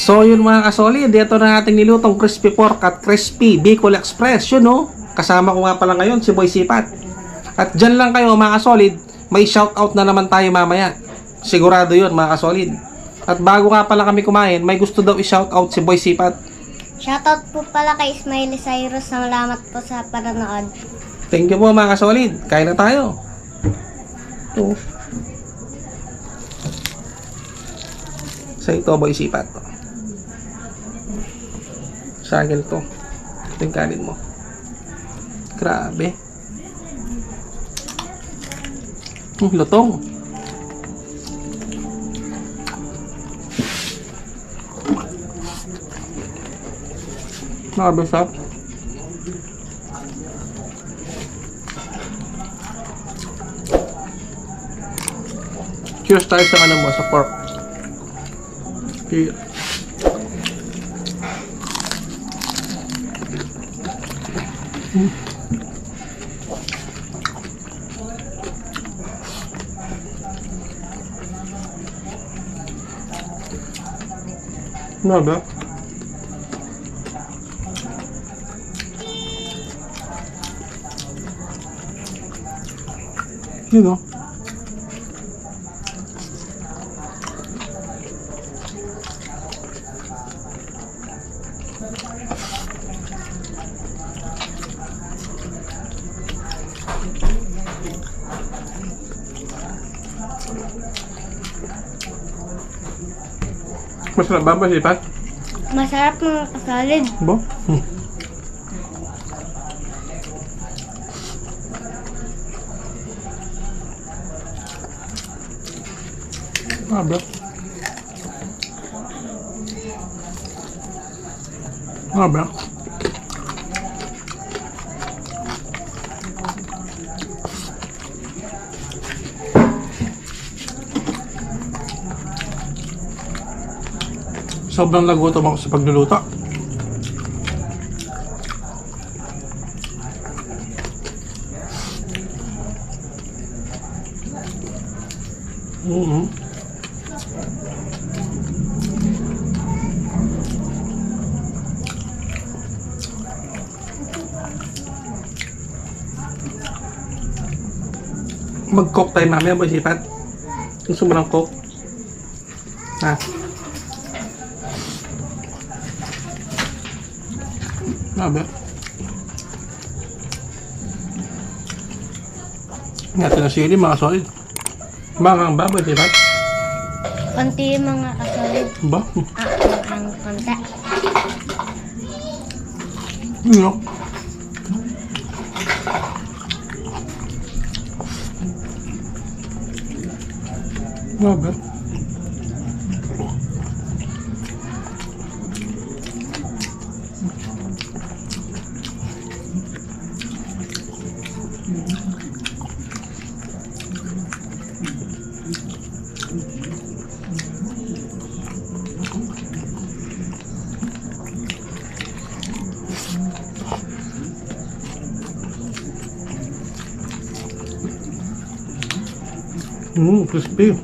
So yun mga kasolid, dito na ating nilutong crispy pork at crispy Bicol Express. Yun no, kasama ko nga pala ngayon si Boy Sipat. At dyan lang kayo mga kasolid, may shoutout na naman tayo mamaya. Sigurado yun mga kasolid. At bago nga pala kami kumain, may gusto daw i-shoutout si Boy Sipat. Shoutout po pala kay Smiley Cyrus. Salamat po sa panonood. Thank you po mga kasolid, kain na tayo. Ito. Sa ito Boy Sipat. Sa akin to. Ito yung kanin mo. Grabe. Lutong. Nakabasap. Cheers tayo sa ano mo, sa pork. Cheers. Ano ba? Yun o. Masarap ba Sipat? Masarap mga kasolid. Ba? Ba? Ba? Sobrang lagutom ako sa pagluluto. Mag-cook tayo mamaya, Boy Sipat. Gusto mo ng cook? Ha? Grabe. Natin na sili mga solid. Mga ang baboy, Sipat. Konti mga kasolid. Ba? Ang konti. Ano? Grabe. Crispy.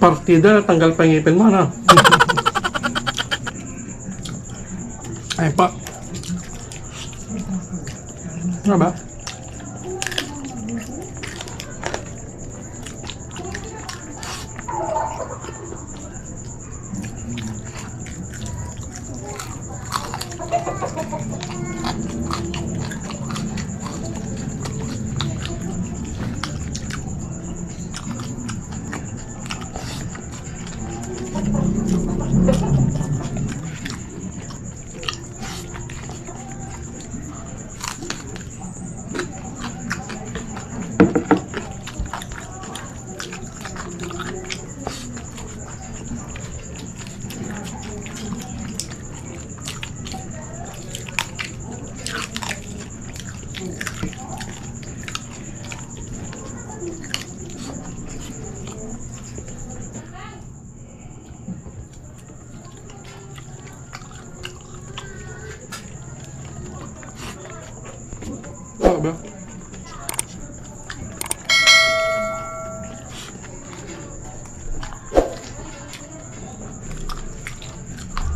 Partida, tanggal pa yung ngipin mo, na. Ay pa. Ano ba? Grabe.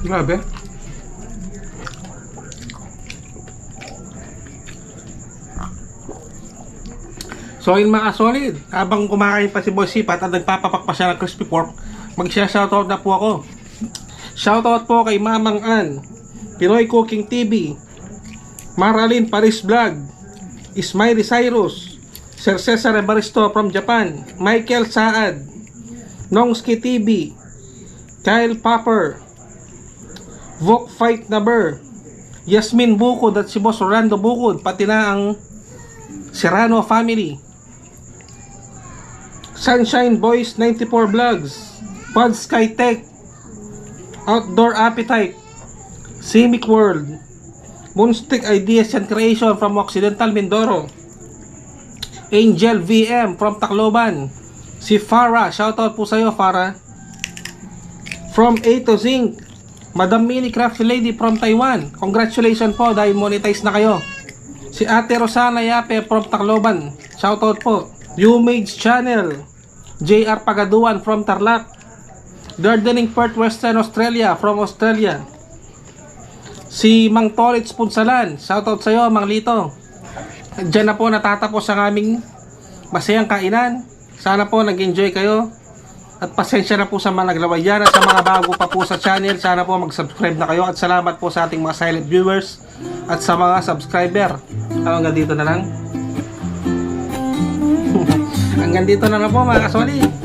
Grabe. So yun mga solid, habang kumakain pa si Boy Sipat at nagpapapak pa siya ng crispy pork, magsya-shoutout na po ako. Shoutout po kay Mamang Ann, Pinoy Cooking TV, Maralyn Paris Vlog, Ismail Cyrus, Sir Cesar Evaristo from Japan, Michael Saad, Nongski TV, Kyle Popper, Vok Fight Naber, Yasmin Bukod at si Boss Orlando Bukod, pati na ang Serrano family, Sunshine Boys 94 Vlogs, Pod Sky Tech, Outdoor Appetite, Simic World, Moonstick Ideas and Creation from Occidental Mindoro, Angel VM from Tacloban, si Farah, shoutout po sa'yo Farah, from A to Zinc, Madam Mini Crafty Lady from Taiwan, congratulations po dahil monetize na kayo. Si Ate Rosana Yape from Tacloban, shoutout po. Umage Channel, JR Pagaduan from Tarlac, Gardening Perth Western Australia from Australia. Si Mang Torits Punsalan, shoutout sa'yo Mang Lito. Diyan na po natatapos ang aming masayang kainan. Sana po nag-enjoy kayo. At pasensya na po sa mga naglaway dyan at sa mga bago pa po sa channel. Sana po mag-subscribe na kayo. At salamat po sa ating mga silent viewers at sa mga subscriber. Hanggang dito na lang. Hanggang dito na lang po mga kasoli.